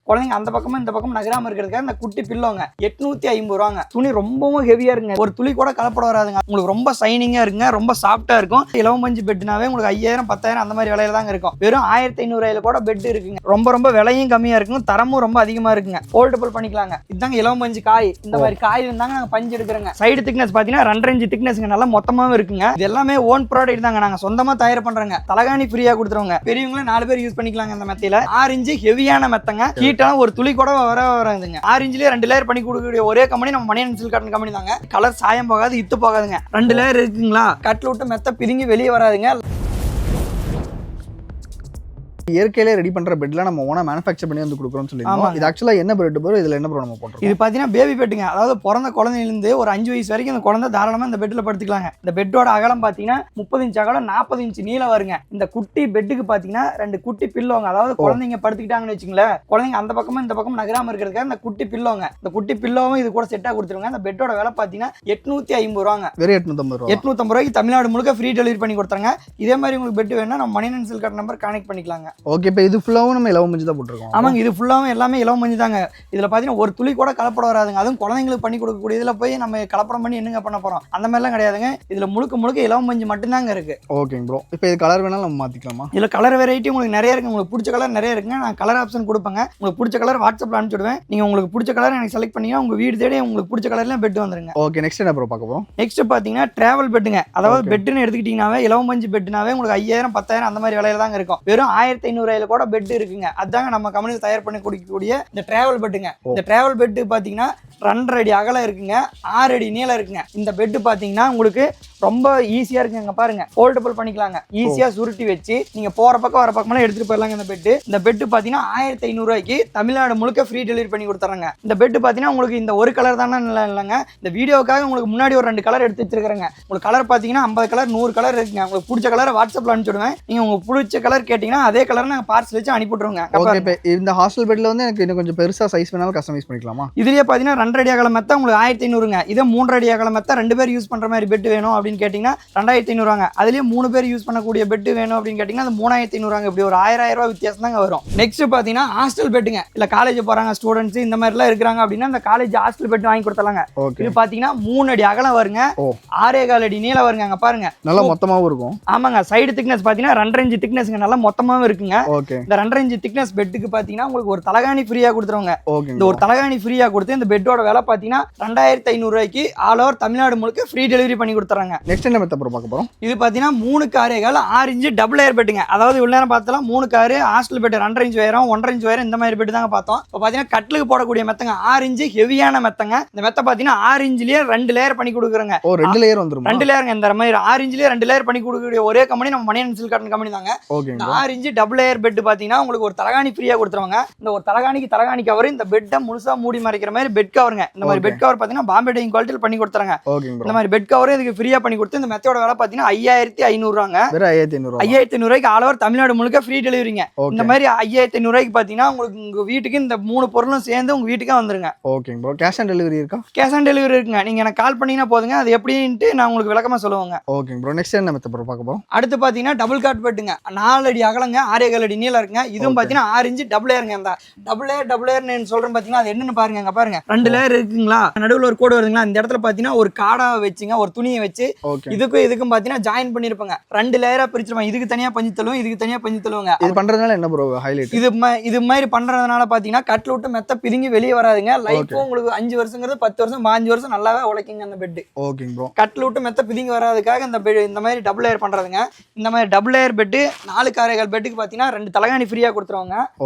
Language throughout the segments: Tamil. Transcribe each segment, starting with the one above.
குழந்தைங்க அந்த பக்கமும் இந்த பக்கம் நகராம இருக்கிறதுக்காக இந்த குட்டி பில்லோங்க 850 ரூபாங்க. துணி ரொம்பவும் ஹெவியா இருக்குங்க, ஒரு துளி கூட கலப்படம் வராதுங்க. உங்களுக்கு ரொம்ப சைனிங்கா இருக்குங்க, ரொம்ப சாஃப்டா இருக்கும். இலவம் பஞ்சு பெட்னாவே உங்களுக்கு 5000 10,000 அந்த மாதிரி விலையில தாங்க இருக்கும். வெறும் 1500 கூட பெட் இருக்குங்க. ரொம்ப விலையும் கம்மியா இருக்கும், தரமும் ரொம்ப அதிகமா இருக்குங்க. ஃபோல்டபிள் பண்ணிக்கலாங்க. இதுதாங்க இலவம் பஞ்சு காய். இந்த மாதிரி காய் இருந்தாங்க நாங்க பஞ்சு எடுக்கிறோங்க. சைடு திக்னஸ் பாத்தீங்கன்னா 2.5 இன்ச் திக்னஸ்ங்க, நல்லா மொத்தமாவே இருக்குங்க. இது எல்லாமே ஓன் ப்ராடக்ட் தாங்க, நாங்க சொந்தமா தயார் பண்றோங்க. தலகாணி ஃப்ரீயா கொடுத்துருவோங்க. பெரியவங்களே 4 பேர் யூஸ் பண்ணிக்கலாங்க. இந்த மெத்தையில 6 இன்ச் ஹெவியான மெத்தங்க, ஹீட்டான ஒரு துளி கூட வராதுங்க. 6 இன்ச்லயே 2 லேயர் பண்ணி கொடுக்கக்கூடிய ஒரே கம்பெனி நம்ம Mani and silk cotton company தாங்க. கலர் சாயம் போகாது, இத்து போகாதுங்க. 2 லேயர் இருக்குங்களா, கட்டில் விட்டு மெத்த பிரிங்கி வெளியே வராதுங்க. இயற்கையிலே ரெடி பண்ற பெட்ல நம்ம ஓனா மேனுஃபேக்சர் பண்ணி வந்து கொடுக்குறோம்னு சொல்லிருக்கோம். இது ஆக்சுவலா என்ன பெட் ப்ரோ, இதுல என்ன ப்ரோ நம்ம பண்றோம்? இது பாத்தீங்கன்னா பேபி பெட்டுங்க. அதாவது பிறந்த குழந்தையிலிருந்து ஒரு 5 வயசு வரைக்கும் இந்த குழந்தை தாராளமா இந்த பெட்ல படுத்துக்கலாங்க. இந்த பெட்டோட அகலம் பாத்தீங்கன்னா 30 இன்ச் அகலம், 40 இன்ச் நீளம் வருங்க. இந்த குட்டி பெட்டுக்கு பாத்தீங்கன்னா 2 குட்டி பில்லோங்க. அதாவது குழந்தைங்க படுத்துக்கிட்டாங்கன்னு வச்சுங்களேன், குழந்தைங்க அந்த பக்கமும் இந்த பக்கம் நகராம இருக்கிறதுக்காக இந்த குட்டி பில்லோங்க. இந்த குட்டி பில்லோவும் இது கூட செட்டா கொடுத்துருங்க. இந்த பெட்டோட விலை பாத்தீங்கன்னா 850 ரூபாங்க. வெறும் 850 ரூபா. 850 ரூபாய்க்கு தமிழ்நாடு முழுக்க ஃப்ரீ டெலிவரி பண்ணி கொடுத்துறாங்க. இதே மாதிரி உங்களுக்கு பெட் வேணும்னா நம்ம Mani and silk cotton number connect பண்ணிக்கலாங்க. ஓகே, இப்போ இது ஃபுல்லாவும் நம்ம இலவம் பஞ்சு தான் போட்டுருக்கோம். ஆமாங்க, இது ஃபுல்லாவும் எல்லாமே இலவம் பஞ்சு தாங்க. இதுல பாத்தீங்கன்னா ஒரு துளி கூட கலப்படம் வராதுங்க. அதுவும் குழந்தைங்களுக்கு பண்ணி கொடுக்கக்கூடிய இதுல போய் நம்ம கலப்படம் பண்ணி என்னங்க பண்ண போறோம், அந்த மாதிரிலாம் கிடையாதுங்க. இதுல முழுக்க இலவம் பஞ்சு மட்டும்தாங்க இருக்கு. ஓகேங்க ப்ரோ, இப்போ இது கலர் வேணாலும் நம்ம மாத்திக்கலாமா? இதுல கலர் வெரைட்டி உங்களுக்கு நிறைய இருக்கு. உங்களுக்கு பிடிச்ச கலர் நிறைய இருக்குங்க. நான் கலர் ஆப்ஷன் கொடுப்பேங்க. உங்களுக்கு பிடிச்ச கலர் வாட்ஸ்அப்ல அனுப்பிச்சுடுவேன். நீங்க உங்களுக்கு பிடிச்ச கலர் எனக்கு செலக்ட் பண்ணீங்கன்னா உங்க வீடு தேடி உங்களுக்கு பிடிச்ச கலர்ல பெட் வந்துருங்க. ஓகே, நெக்ஸ்ட் என்ன ப்ரோ பார்க்க போறோம்? நெக்ஸ்ட் பாத்தீங்கன்னா டிராவல் பெட்டுங்க. அதாவது பெட்னு எடுத்துக்கிட்டீங்கன்னாவே இலவம் பஞ்சு பெட்னாவே உங்களுக்கு 5000 10,000 அந்த மாதிரி விலையில தாங்க இருக்கும். வெறும் 1500 கூட பெட் இருக்குங்க. அதாங்க நம்ம கம்பெனியில் தயார் பண்ணி கொடுக்கக்கூடிய இந்த டிராவல் பெட்டுங்க. இந்த டிராவல் பெட்டு பாத்தீங்கன்னா 2.5 அடி அகலம் இருக்குங்க, 6 அடி நீளம் இருக்குங்க. இந்த பெட்டு பாத்தீங்கன்னா உங்களுக்கு ரொம்ப ஈஸியா இருக்குங்க. பாருங்க, ஃபோல்டபிள் பண்ணிக்கலாங்க. ஈஸியா சுருட்டி வச்சு நீங்க போற பக்கம் வர பக்கமெல்லாம் எடுத்துட்டு போயிடலாங்க. இந்த பெட்டு பாத்தீங்கன்னா 1500 ரூபாய்க்கு தமிழ்நாடு முழுக்க ஃப்ரீ டெலிவரி பண்ணி கொடுத்துறாங்க. இந்த பெட்டு பாத்தீங்கன்னா உங்களுக்கு இந்த ஒரு கலர் தானே இல்லைங்க. இந்த வீடியோக்காக உங்களுக்கு முன்னாடி ஒரு 2 கலர் எடுத்து வச்சிருக்காங்க. உங்களுக்கு கலர் பாத்தீங்கன்னா 50 கலர் 100 கலர் இருக்குங்க. உங்களுக்கு பிடிச்ச கலரை வாட்ஸ்அப்ல அனுப்பிச்சுடுவேன். நீங்க உங்களுக்கு பிடிச்ச கலர் கேட்டீங்கன்னா அதே கலர் நாங்க பார்சல் வச்சு அனுப்பிவிட்டுருவோங்க. ஓகே, இந்த ஹாஸ்டல் பெட்ல வந்து எனக்கு இன்னும் கொஞ்சம் பெருசா சைஸ் வேணாலும் கஸ்டமைஸ் பண்ணிக்கலாமா? இதுலயே பாத்தீங்கன்னா 2.5 அடி அகலம் மெத்த உங்களுக்கு 1500ங்க. இதே 3.5 அடி அகலம் மெத்த 2 பேர் யூஸ் பண்ற மாதிரி பெட் வேணும் அப்படின்னு கேட்டீங்கன்னா 2500. அதுலயே 3 பேர் யூஸ் பண்ணக்கூடிய பெட் வேணும் அப்படின்னு கேட்டீங்கன்னா அது 3500. இப்படி ஒரு 1000 ரூபாய் வித்தியாசம் தாங்க வரும். நெக்ஸ்ட் பாத்தீங்கன்னா ஹாஸ்டல் பெட்டுங்க. இல்ல காலேஜ் போறாங்க ஸ்டூடெண்ட்ஸ் இந்த மாதிரி எல்லாம் இருக்காங்க அப்படின்னா இந்த காலேஜ் ஹாஸ்டல் பெட் வாங்கி கொடுத்தலாங்க. இது பாத்தீங்கன்னா 3 அடி அகலம் வருங்க, 6.25 அடி நீளம் வருங்க. அங்க பாருங்க, நல்லா மொத்தமாவும் இருக்கும். ஆமாங்க, சைடு திக்னஸ் பாத்தீங்கன்னா 2.5 இன்ச் திக்னஸ்ங்க, நல்லா மொத்தமாவும் இருக்குங்க. இந்த 2.5 இன்ச் திக்னஸ் பெட்டுக்கு பாத்தீங்கன்னா உங்களுக்கு ஒரு தலகாணி ஃப்ரீயா கொடுத்துருவாங்க. இந்த ஒரு தலகாணி ஃப்ரீயா கொடுத்து இந்த பெட்டோட விலை பாத்தீங்கன்னா 2500 ரூபாய்க்கு ஆல் ஓவர் தமிழ்நாடு முழுக்க ஃப்ரீ டெலிவரி பண்ணி கொடுத்துறாங்க. நெக்ஸ்ட் என்ன மெத்த ப்ரோ பார்க்க போறோம்? இது பாத்தீங்கன்னா 3 காரைகள் 6 இன்ச் டபுள் லேயர் பெட்டுங்க. அதாவது இவ்வளவு நேரம் பார்த்தலாம் 3 காரு ஹாஸ்டல் பெட் 2.5 இன்ச் உயரம் 1.5 இன்ச் உயரம் இந்த மாதிரி பெட் தாங்க பார்த்தோம். இப்போ பாத்தீங்கன்னா கட்டிலுக்கு போடக்கூடிய மெத்தங்க 6 இன்ச் ஹெவியான மெத்தங்க. இந்த மெத்த பாத்தீங்கன்னா 6 இன்ச்லயே 2 லேயர் பண்ணி கொடுக்குறாங்க. 2 லேயர் வந்துரும். 2 லேயருங்க. இந்த மாதிரி 6 இன்ச்லயே 2 லேயர் பண்ணி கொடுக்கக்கூடிய ஒரே கம்பெனி நம்ம Mani and silk cotton company தாங்க. 6 இன்ச் டபுள் லேயர் பெட் பாத்தீங்கன்னா உங்களுக்கு ஒரு தலகாணி ஃப்ரீயா கொடுத்துருவாங்க. இந்த ஒரு தலகாணி கவர் இந்த பெட்டை முழுசா மூடி மறைக்கிற மாதிரி பெட் கவருங்க. இந்த மாதிரி பெட் கவர் பாத்தீங்கன்னா பாம்பே டைங் குவாலிட்டியில் பண்ணி கொடுத்துறாங்க. இந்த மாதிரி பெட் கவரே இதுக்கு ஃப்ரீயா பண்ணி கொடுத்து இந்த மெத்தோட விலை பாத்தீங்கன்னா 5500 ரூபாங்க. 5500 ரூபாய்க்கு ஆல் ஓவர் தமிழ்நாடு முழுக்க ஃப்ரீ டெலிவரிங்க. இந்த மாதிரி 5500 ரூபாய்க்கு பாத்தீங்கன்னா உங்களுக்கு உங்க வீட்டுக்கு இந்த 3 பொருளும் சேர்ந்து உங்க வீட்டுக்கே வந்துருங்க. ஓகேங்க ப்ரோ, கேஷ் ஆன் டெலிவரி இருக்கா? கேஷ் ஆன் டெலிவரி இருக்குங்க. நீங்க எனக்கு கால் பண்ணீங்கன்னா போதுங்க, அது எப்படின்ட்டு நான் உங்களுக்கு விளக்கமா சொல்லுவாங்க. ஓகேங்க ப்ரோ, நெக்ஸ்ட் என்ன மெத்த ப்ரோ பார்க்க போறோம்? அடுத்து பாத்தீங்கன்னா டபுள் காட் பெட்டுங்க. 4 அடி அகலங்க, 6.25 அடி நீளம் இருக்குங்க. இதுவும் பாத்தீங்கன்னா 6 இன்ச் டபுள் லேயருங்க. இந்த டபுள் லேயர்னு சொல்றேன் பாத்தீங்கன்னா அது என்னன்னு பாருங்க. அங்க பாருங்க 2 லேயர் இருக்குங்களா, நடுவுல ஒரு கோடு வருதுங்களா. இந்த இடத்துல பாத்தீங்கன்னா ஒரு காடா வச்சுங்க, ஒரு துணியை வச்சு இதுக்கும் பாத்தீங்கன்னா ஜாயின் பண்ணிருப்பாங்க. 2 லேயரா பிரிச்சிருப்பாங்க. இதுக்கு தனியா பஞ்சு தள்ளுவோம், இதுக்கு தனியா பஞ்சு தள்ளுவாங்க. இது பண்றதுனால என்ன ப்ரோ ஹைலைட்? இது மாதிரி பண்றதுனால பாத்தீங்கன்னா கட்டில் விட்டு மெத்த பிரிங்கி வெளியே வராதுங்க. லைஃப் உங்களுக்கு 5 வருஷங்கிறது 10 வருஷம் 5 வருஷம் நல்லாவே உழைக்குங்க அந்த பெட். ஓகேங்க ப்ரோ, கட்டில் விட்டு மெத்த பிரிங்கி வராதுக்காக இந்த மாதிரி டபுள் லேயர் பண்றதுங்க. இந்த மாதிரி டபுள் லேயர் பெட் 4 காரைகள் பெட்டுக்கு பாத்தீங்கன்னா 2 தலகாணி ஃப்ரீயா கொடுத்துருவாங்க.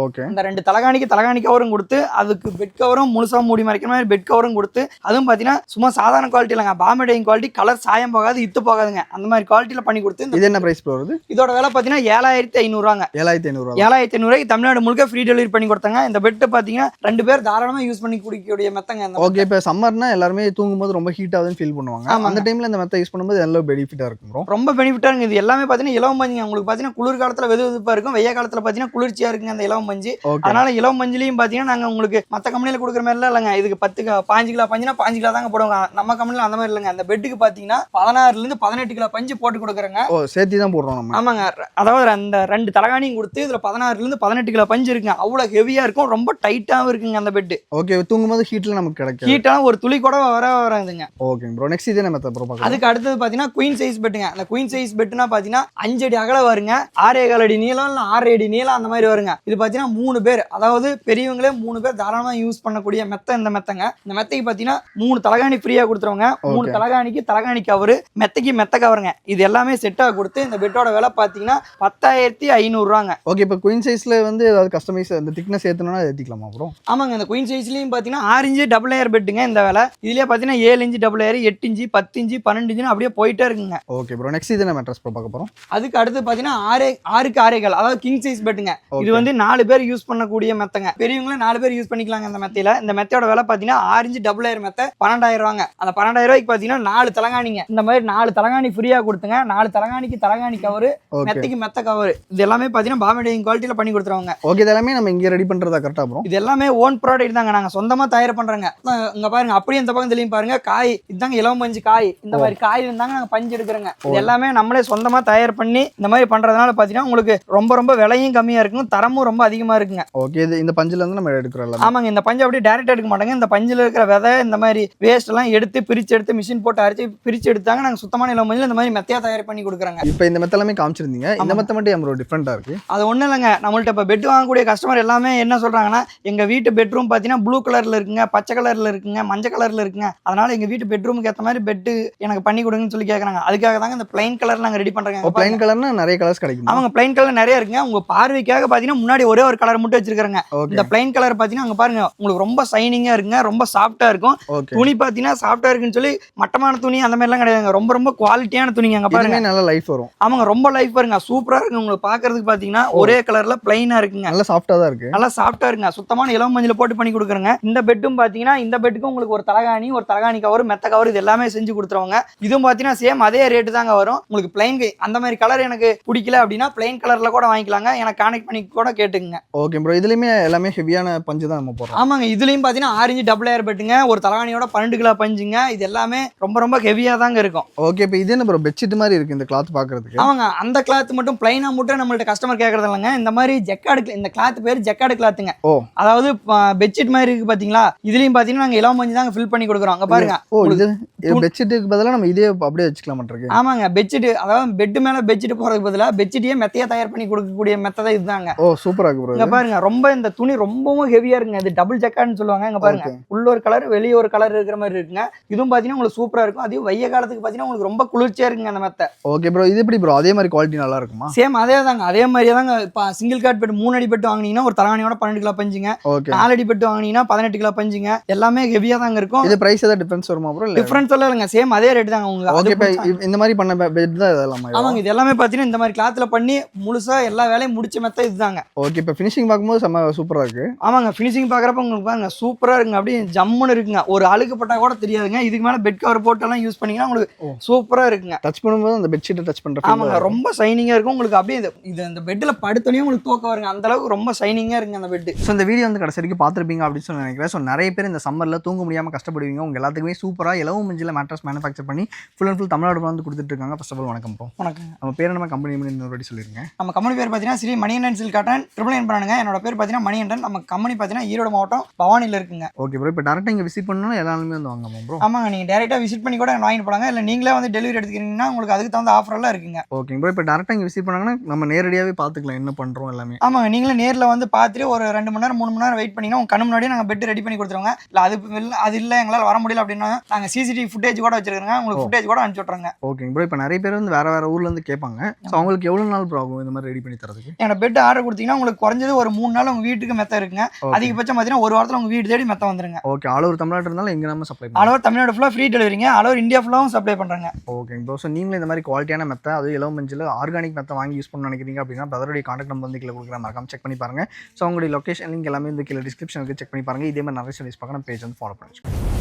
இந்த 2 தலகாணி கவரும் கொடுத்து அதுக்கு பெட் கவரும் முழுசா மூடி மறைக்கிற மாதிரி பெட் கவரும் கொடுத்து அதுவும் பாத்தீங்கன்னா சும்மா சாதாரண குவாலிட்டி இல்லைங்க, பாம்பே டைங் குவாலிட்டி, கலர் சாயம் போகாது இத்து போகாதுங்க. அந்த மாதிரி குவாலிட்டியில பண்ணி கொடுத்து இது என்ன பிரைஸ் ப்ரோ வருது? இதோட விலை பாத்தீங்கன்னா 7500 ரூபாங்க. 7500 ரூபாய்க்கு தமிழ்நாடு முழுக்க ஃப்ரீ டெலிவரி பண்ணி கொடுத்தாங்க. இந்த பெட் பாத்தீங்கன்னா 2 பேர் தாராளமா யூஸ் பண்ணி குடிக்கக்கூடிய மெத்தங்க. ஓகே, இப்போ சம்மர்னா எல்லாருமே தூங்கும்போது ரொம்ப ஹீட் ஆகுதுன்னு ஃபீல் பண்ணுவாங்க. அந்த டைம்ல இந்த மெத்த யூஸ் பண்ணும்போது எல்லாம் பெனிஃபிட்டா இருக்கும் ப்ரோ. ரொம்ப பெனிஃபிட்டா இருக்கு. இது எல்லாமே பாத்தீங்கன்னா இலவம் பஞ்சுங்க. உங்களுக்கு பாத்தீங்கன்னா குளிர் காலத்துல வெதுவெதுப்பா இருக்கும், வெய்ய காலத்துல பாத்தீங்கன்னா குளிர்ச்சியா இருக்குங்க அந்த இலவம் பஞ்சு. அதனால இலவம் பஞ்சுலயும் பாத்தீங்கன்னா நாங்க உங்களுக்கு மத்த கம்பெனில கொடுக்குற மாதிரி எல்லாம் இல்லைங்க. இதுக்கு 5 கிலோ பஞ்சுனா 5 கிலோ தாங்க போடுவாங்க. நம்ம கம்பெனில அந்த மாதிரி இல்லைங்க. அந்த பெட்டுக்கு பாத்தீங்கன்னா 16 to 18 கிலோ பஞ்சு போட்டு கொடுக்குறேங்க. ஓ சேர்த்தி தான் போடுறோம் நம்ம. ஆமாங்க. அதாவது அந்த 2 தலகாணியும் கொடுத்து இதுல 16 to 18 கிலோ பஞ்சு இருக்குங்க. அவ்வளவு ஹெவியா இருக்கும், ரொம்ப டைட்டாவும் இருக்குங்க அந்த பெட். ஓகே தூங்கும்போது ஹீட்ல நமக்கு கிடைக்கும். ஹீட்டான ஒரு துளி கூட வராதுங்க. ஓகே ப்ரோ நெக்ஸ்ட் இதே நம்ம ப்ரோ பார்க்கலாம். அதுக்கு அடுத்தது பாத்தீங்கன்னா குயின் சைஸ் பெட்டுங்க. அந்த குயின் சைஸ் பெட்னா பாத்தீங்கன்னா 5 அடி அகலம் வருங்க, 6.25 அடி நீளம், இல்ல 6 அடி நீளம் அந்த மாதிரி வருங்க. இது பாத்தீங்கன்னா 3 பேர், அதாவது பெரியவங்களே 3 பேர் தாராளமா யூஸ் பண்ணக்கூடிய மெத்த இந்த மெத்தங்க. இந்த மெத்தைக்கு பாத்தீங்கன்னா 3 தலகாணி ஃப்ரீயா கொடுத்துருவாங்க. 3 தலகாணிக்கு தலகாணி கவரு, மெத்தைக்கு மெத்த கவருங்க. இது எல்லாமே செட்டா கொடுத்து இந்த பெட்டோட விலை பாத்தீங்கன்னா 10,500 ரூபாங்க. ஓகே இப்போ குயின் சைஸ்ல வந்து ஏதாவது கஸ்டமைஸ் அந்த திக்னஸ் ஏத்தணும்னா ஏத்திக்கலாமா ப்ரோ? ஆமாங்க. இந்த குயின் சைஸ்லயும் பாத்தீங்கன்னா 6 இன்ச் டபுள் லேயர் பெட்டுங்க. இந்த விலை இதுலயே பாத்தீங்கன்னா 7 inch double layer, 8 inch, 10 inch, 12 inch அப்படியே போயிட்டே இருக்குங்க. ஓகே ப்ரோ நெக்ஸ்ட் இது நம்ம மெட்ரஸ் ப்ரோ பார்க்க போறோம். அதுக்கு அடுத்து பாத்தீங்கன்னா 6க்கு 6.25, அதாவது கிங் சைஸ் பெட்டுங்க. இது வந்து 4 பேர் யூஸ் பண்ணக்கூடிய மெத்தங்க. பெரியவங்களே 4 பேர் யூஸ் பண்ணிக்கலாங்க இந்த மெத்தையில. இந்த மெத்தையோட விலை பாத்தீங்கன்னா 6 இன்ச் டபுள் லேயர் மெத்தை 12,000 ரூபாங்க. அந்த 12,000 ரூபாய்க்கு பாத்தீங்கன்னா 4 தலகாணிங்க. இந்த மாதிரி 4 தலகாணி ஃப்ரீயா கொடுத்துங்க. 4 தலகாணிக்கு தலகாணி கவரு, மெத்தைக்கு மெத்த கவரு. இது எல்லாமே பாத்தீங்கன்னா பாம்பேடிங் குவாலிட்டியில பண்ணி கொடுத்துருவாங்க. ஓகே இதெல்லாமே நம்ம இங்க ரெடி பண்றதா கரெக்டா ப்ரோ? இது எல்லாமே ஓன் ப்ராடக்ட் தாங்க. நாங்க சொந்தமா தயார் பண்றோங்க. இங்க பாருங்க, அப்படியே இந்த பக்கம் தெரியும் பாருங்க, காய் இதாங்க இலவம் பஞ்சு காய். இந்த மாதிரி காய் இருந்தாங்க நாங்க பஞ்சு எடுக்கிறோங்க. இது எல்லாமே நம்மளே சொந்தமா தயார் பண்ணி இந்த மாதிரி பண்றதுனால பாத்தீங்கன்னா உங்களுக்கு ரொம்ப விலையும் கம்மியா இருக்கும், தரமும் ரொம்ப அதிகமா இருக்குங்க. ஓகே இது இந்த பஞ்சுல இருந்து நம்ம எடுக்கிறோம். ஆமாங்க. இந்த பஞ்சு அப்படியே டைரக்டா எடுக்க மாட்டாங்க. இந்த பஞ்சுல இருக்கிற விதை இந்த மாதிரி வேஸ்ட் எல்லாம் பிரிச்சு எடுத்து மிஷின் போட்டு அரைச்சு பிரிச்சு எடுத்தாங்க. நாங்க சுத்தமான இலவம் பஞ்சுல இந்த மாதிரி மெத்தையா தயார் பண்ணி கொடுக்குறாங்க. இப்போ இந்த மெத்த எல்லாமே காமிச்சிருந்தீங்க, இந்த மெத்த மட்டும் நம்ம டிஃபரெண்டா இருக்கு. அது ஒண்ணு இல்லைங்க. நம்மள்ட்ட இப்ப பெட் வாங்கக்கூடிய கஸ்டமர் எல்லாமே என்ன சொல்றாங்கன்னா, எங்க வீட்டு பெட்ரூம் பாத்தீங்கன்னா ப்ளூ கலர்ல இருக்குங்க, பச்சை கலர்ல இருக்குங்க, மஞ்சள் கலர்ல இருக்குங்க, அதனால எங்க வீட்டு பெட்ரூமுக்கு ஏற்ற மாதிரி பெட் எனக்கு பண்ணி கொடுங்கன்னு சொல்லி கேக்குறாங்க. அதுக்காக தாங்க இந்த பிளைன் கலர் நாங்க ரெடி பண்றோங்க. பிளைன் கலர்னா நிறைய கலர்ஸ் கிடைக்கும். அவங்க பிளைன் கலர் நிறைய இருக்குங்க. உங்க பார்வைக்காக பாத்தீங்கன்னா முன்னாடி ஒரே ஒரு கலர் மட்டும் வச்சிருக்காங்க. இந்த பிளைன் கலர் பாத்தீங்கன்னா அங்க பாருங்க, உங்களுக்கு ரொம்ப சைனிங்கா இருக்குங்க, ரொம்ப சாஃப்டா இருக்கும். துணி பாத்தீங்கன்னா சாஃப்டா இருக்குன்னு சொல்லி மட்டமான துணி அந்த மாதிரி எல்லாம் கிடையாதுங்க. ரொம்ப குவாலிட்டியான துணிங்க. அங்க பாருங்க நல்ல லைஃப் வரும். ஆமாங்க, ரொம்ப லைஃப் வருங்க, சூப்பரா இருக்கு. உங்களுக்கு பாக்குறதுக்கு பாத்தீங்கன்னா ஒரே கலர்ல பிளைனா இருக்குங்க. நல்ல சாஃப்டா தான் இருக்கு. நல்லா சாஃப்டா இருக்குங்க. சுத்தமான இலவம் மஞ்சள் போட்டு பண்ணி கொடுக்குறேங்க. இந்த பெட்டும் பாத்தீங்கன்னா இந்த பெட்டுக்கும் உங்களுக்கு ஒரு தலகாணி கவர், மெத்த கவர் இது எல்லாமே செஞ்சு கொடுத்துருவாங்க. இதுவும் பாத்தீங்கன்னா சேம் அதே ரேட்டு தாங்க வரும். உங்களுக்கு பிளைன் அந்த மாதிரி கலர் எனக்கு பிடிக்கல அப்படின்னா பிளைன் கலர்ல கூட வாங்கிக்கலாங்க. எனக்கு கான்டெக்ட் பண்ணி கூட கேட்டுங்க. ஓகே ப்ரோ இதுலயுமே எல்லாமே ஹெவியான பஞ்சு தான் நம்ம போடுறோம். ஆமாங்க. இதுலயும் பாத்தீங்கன்னா 6 இன்ச் டபுள் லேயர் பெட்டுங்க, ஒரு தலகாணியோட 12 கிலோ பஞ்சுங்க. இது எல்லாமே ரொம்ப ஹெவியா தாங்க இருக்கும். ஓகே இப்போ இது என்ன ப்ரோ பெட்ஷீட் மாதிரி இருக்கு இந்த கிளாத் பாக்குறதுக்கு? ஆமாங்க. அந்த கிளாத் மட்டும் பிளைனா மட்டும் நம்மள்ட்ட கஸ்டமர் கேக்குறது இல்லைங்க. இந்த மாதிரி ஜக்கார்டு, இந்த கிளாத் பேர் ஜக்கார்டு கிளாத்துங்க. அதாவது பெட்ஷீட் மாதிரி இருக்கு பாத்தீங்களா, இதுலயும் பாத்தீங்கன்னா நாங்க இலவம் பஞ்சு தாங்க ஃபில் பண்ணி கொடுக்குறோம். அங்க பாருங்க. இது பெட்ஷீட்டுக்கு பதிலா நம்ம இதே அப்படியே வச்சுக்கலாம் மாட்டேங்குது. ஆமாங்க. பெட்ஷீட், அதாவது பெட் மேல பெட்ஷீட் போறதுக்கு பதிலா பெட்ஷீட்டையே மெத்தையா தயார் பண்ணி கொடுக்கக்கூடிய மெத்தை தான் இதுதாங்க. சூப்பரா இருக்கு ப்ரோ. இங்க பாருங்க, ரொம்ப இந்த துணி ரொம்பவும் ஹெவியா இருக்குங்க. இது டபுள் ஜக்கார்ட்னு சொல்லுவாங்க. இங்க பாருங்க, உள்ள ஒரு கலர் வெளிய ஒரு கலர் இருக்கிற மாதிரி இருக்குங்க. இதுவும் பாத்தீங்கன்னா உங்களுக்கு சூப்பரா இருக்கும். அதுவும் வெய்ய காலத்துக்கு பாத்தீங்கன்னா உங்களுக்கு ரொம்ப குளிர்ச்சியா இருக்குங்க அந்த மெத்தை. ஓகே ப்ரோ இது எப்படி ப்ரோ அதே மாதிரி குவாலிட்டி நல்லா இருக்குமா? சேம் அதே தாங்க. அதே மாதிரியே தாங்க. இப்போ சிங்கிள் கார்ட் பெட் 3 அடி பெட் வாங்குனீங்கன்னா ஒரு தலகாணியோட 12 கிலோ பஞ்சுங்க. 4 அடி பெட் வாங்குனீங்கன்னா 18 கிலோ பஞ்சுங்க. எல்லாமே ஹெவியா தாங்க இருக்கும். இது பிரைஸ் ஏதாவது டிஃபரன்ஸ் வருமா ப்ரோ? டிஃபரன்ஸ் எல்லாம் இல்லங்க, சேம் அதே ரேட் தாங்க உங்களுக்கு. ஓகே இப்போ இந்த மாதிரி பண்ண பெட் தான் இதெல்லாம். ஆமாங்க. இது எல்லாமே பாத்தீங்கன்னா இந்த மாதிரி கிளாத்ல பண்ணி முழுசா எல்லா வேலையும் முடிச்ச மெத்த இதுதாங்க. ஓகே இப்போ ஃபினிஷிங் பார்க்கும்போது செம்ம சூப்பரா இருக்கு. ஆமாங்க. ஃபினிஷிங் பாக்குறப்ப உங்களுக்கு பாருங்க சூப்பரா இருக்குங்க. அப்படியே ஜம்முன்னு இருக்குங்க. ஒரு அழுக்கு பட்டா கூட தெரியாதுங்க. இதுக்கு மேல பெட் கவர் போட்டு எல்லாம் யூஸ் பண்ணீங்கன்னா உங்களுக்கு சூப்பரா இருக்குங்க. டச் பண்ணும்போது அந்த பெட்ஷீட்டை டச் பண்ற ஆமாங்க. ரொம்ப சைனிங்கா இருக்கும். உங்களுக்கு அப்படியே இது அந்த பெட்ல படுத்தோனே உங்களுக்கு தூக்கம் வருங்க. அந்த அளவுக்கு ரொம்ப சைனிங்கா இருக்குங்க அந்த பெட். ஸோ இந்த வீடியோ வந்து கடைசி வரைக்கும் பார்த்துருப்பீங்க அப்படின்னு சொல்லி நினைக்கிறேன். ஸோ நிறைய பேர் இந்த சம்மர்ல தூங்க முடியாம கஷ்டப்படுவீங்க. உங்க எல்லாத்துக்குமே சூப்பரா இலவம் மஞ்சில மேட்ரஸ் மேனுஃபேக்சர் பண்ணி ஃபுல் அண்ட் ஃபுல் தமிழ்நாடு வந்து கொடுத்துட்டு இருக்காங்க. ஃபர்ஸ்ட் ஆஃப் ஆல் வணக்கம் ப்ரோ. வணக்கம். நம்ம பேர் நம்ம கம்பெனி இன்னொரு சொல்லிருங்க. நம்ம கம்பெனி பேர் பார்த்தீங்கன்னா ஸ்ரீ மணிகண்டன் சில்க் காட்டன் 999 பிராண்டுங்க. என்னோட பேர் பார்த்தீங்கன்னா மணிகண்டன். நம்ம கம்பெனி பார்த்தீங்கன்னா ஈரோடு மாவட்டம் பவானியில் இருக்குங்க. Okay bro. இப்போ டேரக்டா இங்க விசிட் பண்ணனும் எல்லாருமே வந்து வாங்கலாமா ப்ரோ? ஆமாங்க. நீங்க டேரக்டா விசிட் பண்ணி கூட வாங்கிட்டு போலாங்க. இல்ல நீங்களே வந்து டெலிவரி எடுத்துக்கிறீங்கன்னா உங்களுக்கு அதுக்கு தகுந்த ஆஃபர் எல்லாம் இருக்குங்க. Okay bro. இப்போ டேரக்டா இங்க விசிட் பண்ணாங்கன்னா நம்ம நேரடியாவே பார்த்துக்கலாம் என்ன பண்றோம் எல்லாமே. ஆமாங்க. நீங்களே நேர்ல வந்து பார்த்துட்டு ஒரு 2 மணி நேரம் 3 மணி நேரம் வெயிட் பண்ணீங்கன்னா உங்க கண்ணு முன்னாடியே நாங்க பெட் ரெடி பண்ணி கொடுத்துருவோங்க. இல்ல அது இல்ல எங்களால வர முடியல அப்படின்னா நாங்க சிசிடிவி ஃபுட்டேஜ் கூட வச்சிருக்கோங்க. உங்களுக்கு ஃபுட்டேஜ் கூட அனுப்பிச்சு விட்றோங்க. Okay bro. இப்போ நிறைய பேர் வந்து வேற ஊர்ல இருந்து கேட்பாங்க. ஸோ அவங்களுக்கு எவ்வளவு நாள் ப்ரோ ஆகும் இந்த மாதிரி ரெடி பண்ணி தரதுக்கு? என்னோட பெட் ஆர்டர் கொடுத்தீங்கன்னா உங்களுக்கு குறைஞ்சது ஒரு 3 நாள் உங்க வீட்டுக்கு மெத்த இருக்குங்க. அதிகபட்சம் பார்த்தீங்கன்னா ஒரு வாரத்தில் உங்க வீடு தேடி மெத்த வந்துருங்க. ஓகே. ஆல் ஓவர் தமிழ்நாடு இருந்தாலும் எங்க நம்ம சப்ளை ஆல் ஓவர் தமிழ்நாடு ஃபுல்லா ஃப்ரீ டெலிவரிங்க. ஆல் ஓவர் இந்தியா ஃபுல்லாவும் சப்ளை பண்றாங்க. Okay bro. ஸோ நீங்களும் இந்த மாதிரி குவாலிட்டியான மெத்த அது இலவம் மஞ்சில் ஆர்கானிக் மெத்த வாங்கி யூஸ் பண்ண நினைக்கிறீங்க அப்படின்னா பிரதருடைய கான்டாக்ட் நம்பர் வந்து கீழே கொடுக்குற மறக்காம செக் பண்ணி பாருங்க. ஸோ உங்களுடைய லொகேஷன் லிங்க் எல்லாமே இந்த கீழே டிஸ்கிரிப்ஷனுக்கு செக் பண்ணி பாருங்க. இதே மாதிரி நிறைய சர்வீஸ் பார்க்கணும் பேஜ் வந்து ஃபாலோ பண்ணிச்சு.